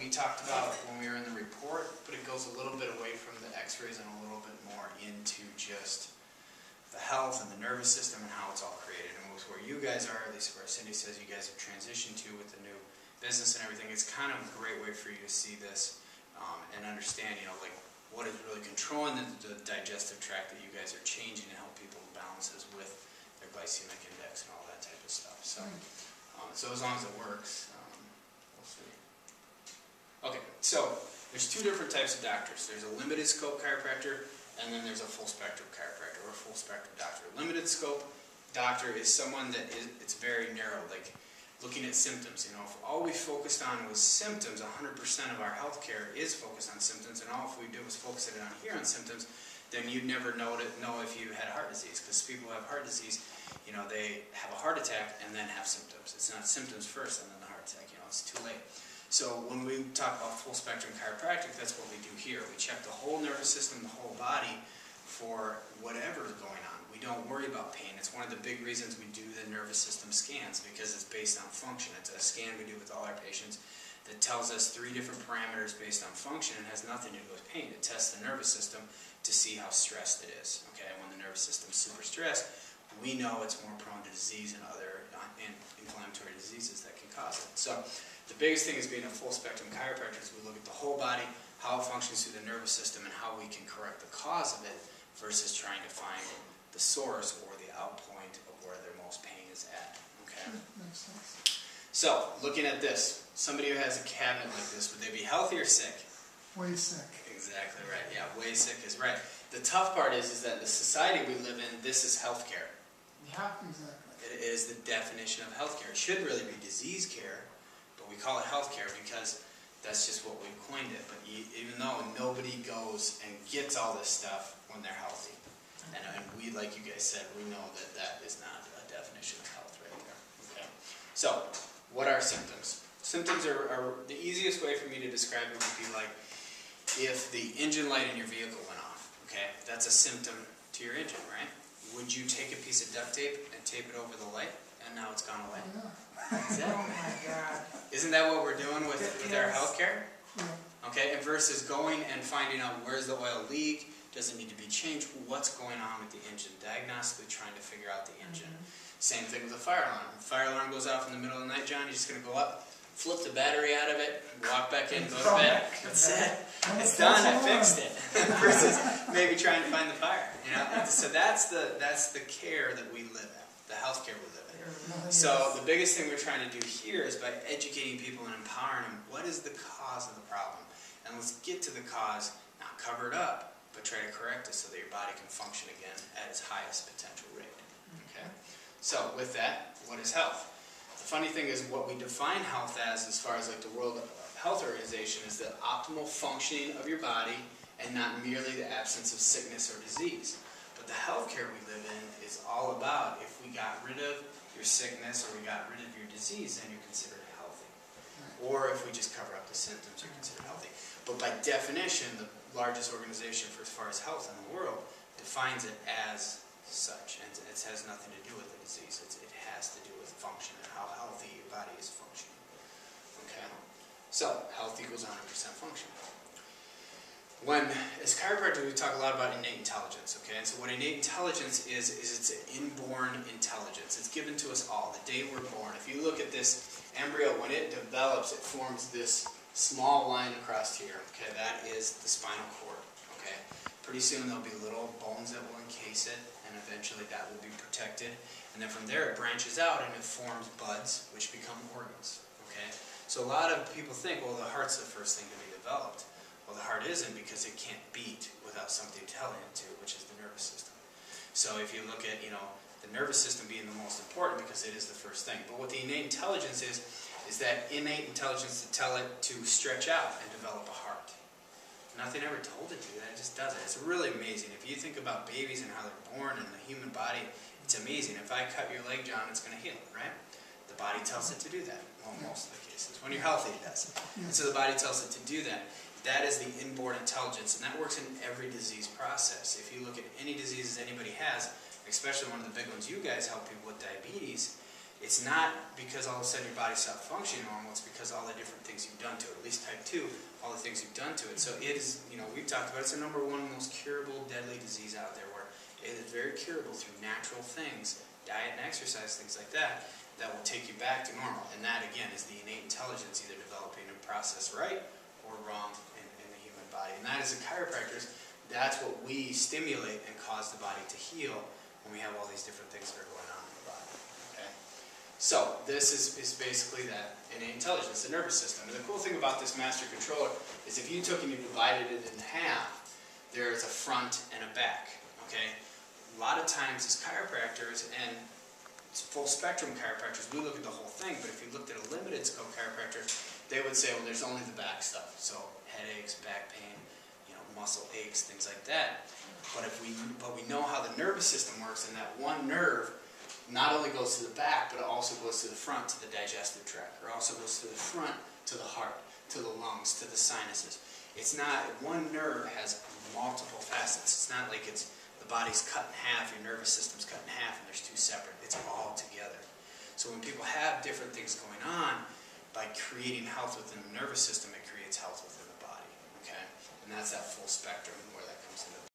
we talked about when we were in the report, but it goes a little bit away from the x-rays and a little bit more into just the health and the nervous system and how it's all created. And with where you guys are, at least where Cindy says you guys have transitioned to with the new business and everything, it's kind of a great way for you to see this and understand, you know, like what is really controlling the digestive tract that you guys are changing to help people balances with their glycemic index and all that type of stuff. So, so as long as it works, we'll see. Okay, so there's two different types of doctors. There's a limited scope chiropractor, and then there's a full spectrum chiropractor or a full spectrum doctor. Limited scope doctor is someone that it's very narrow, like looking at symptoms. You know, if all we focused on was symptoms, 100% of our healthcare is focused on symptoms, and all if we did was focus it on here on symptoms, then you'd never know if you had heart disease. Because people who have heart disease, you know, they have a heart attack and then have symptoms. It's not symptoms first and then the heart attack. You know, it's too late. So when we talk about full spectrum chiropractic, that's what we do here. We check the whole nervous system, the whole body for whatever is going on. We don't worry about pain. It's one of the big reasons we do the nervous system scans, because it's based on function. It's a scan we do with all our patients that tells us 3 different parameters based on function and has nothing to do with pain. It tests the nervous system to see how stressed it is. Okay, and when the nervous system is super stressed, we know it's more prone to disease and other inflammatory diseases that can cause it. So the biggest thing is being a full spectrum chiropractor is we look at the whole body, how it functions through the nervous system, and how we can correct the cause of it versus trying to find the source or the outpoint of where their most pain is at. Okay? Makes sense. So, looking at this, somebody who has a cabinet like this, would they be healthy or sick? Way sick. Exactly right. Yeah, way sick is right. The tough part is that the society we live in, this is healthcare. Yeah, exactly. It is the definition of healthcare. It should really be disease care, but we call it healthcare because that's just what we coined it. But even though nobody goes and gets all this stuff when they're healthy. And we, like you guys said, we know that that is not a definition of health right there. Okay. So, what are symptoms? Symptoms are the easiest way for me to describe it would be like if the engine light in your vehicle went off. Okay, that's a symptom to your engine, right? Would you take a piece of duct tape and tape it over the light, and now it's gone away? Yeah. Exactly. Oh my God. Isn't that what we're doing with our healthcare? Yeah. Okay, and versus going and finding out where's the oil leak, does it need to be changed, what's going on with the engine, diagnostically trying to figure out the engine. Same thing with a fire alarm. If the fire alarm goes off in the middle of the night, John, you're just going to go up, flip the battery out of it, walk back in, go to bed. That's it. It's done. I fixed it. Versus maybe trying to find the fire. You know. So that's the care that we live in, the health care we live in. So the biggest thing we're trying to do here is by educating people and empowering them. What is the cause of the problem? And let's get to the cause, not cover it up, but try to correct it so that your body can function again at its highest potential rate. Okay. So with that, what is health? The funny thing is what we define health as far as like the World Health Organization is the optimal functioning of your body and not merely the absence of sickness or disease. But the healthcare we live in is all about if we got rid of your sickness or we got rid of your disease, then you're considered healthy. Or if we just cover up the symptoms, you're considered healthy. But by definition, the largest organization for as far as health in the world defines it as such. And it has nothing to do with the disease. It has to do with function and how healthy your body is functioning. Okay? So, health equals 100% function. As chiropractors, we talk a lot about innate intelligence, okay? And so what innate intelligence is it's an inborn intelligence. It's given to us all, the day we're born. If you look at this embryo, when it develops, it forms this small line across here, okay? That is the spinal cord, okay? Pretty soon there'll be little bones that will encase it, and eventually that will be protected. And then from there it branches out and it forms buds, which become organs, okay? So a lot of people think, well, the heart's the first thing to be developed. Well, the heart isn't because it can't beat without something telling it to, which is the nervous system. So if you look at, you know, the nervous system being the most important because it is the first thing. But what the innate intelligence is that innate intelligence to tell it to stretch out and develop a heart. Nothing ever told it to, that it just does it. It's really amazing. If you think about babies and how they're born and the human body, it's amazing. If I cut your leg, John, it's going to heal, right? The body tells it to do that. Well, most of the cases. When you're healthy, it does. And so the body tells it to do that. That is the inborn intelligence, and that works in every disease process. If you look at any diseases anybody has, especially one of the big ones you guys help people with, diabetes, It's not because all of a sudden your body stopped functioning normal, it's because all the different things you've done to it, at least type 2, all the things you've done to it. So it is, we've talked about it's the #1 most curable, deadly disease out there, where it is very curable through natural things, diet and exercise, things like that, that will take you back to normal. And that, again, is the innate intelligence either developing and processed right or wrong in the human body. And that, as a chiropractors, that's what we stimulate and cause the body to heal when we have all these different things that are going on in the body. Okay? So this is basically that innate intelligence, the nervous system. And the cool thing about this master controller is if you took and you divided it in half, there's a front and a back. Okay? A lot of times as chiropractors and full spectrum chiropractors, we look at the whole thing, but if you looked at a limited scope chiropractor, they would say, well, there's only the back stuff. So headaches, back pain, muscle aches, things like that. But we know how the nervous system works, and that one nerve not only goes to the back, but it also goes to the front, to the digestive tract, or also goes to the front, to the heart, to the lungs, to the sinuses. It's not, one nerve has multiple facets. It's not like it's the body's cut in half, your nervous system's cut in half, and there's two separate. It's all together. So when people have different things going on, by creating health within the nervous system, it creates health within the body. Okay? And that's that full spectrum where that comes into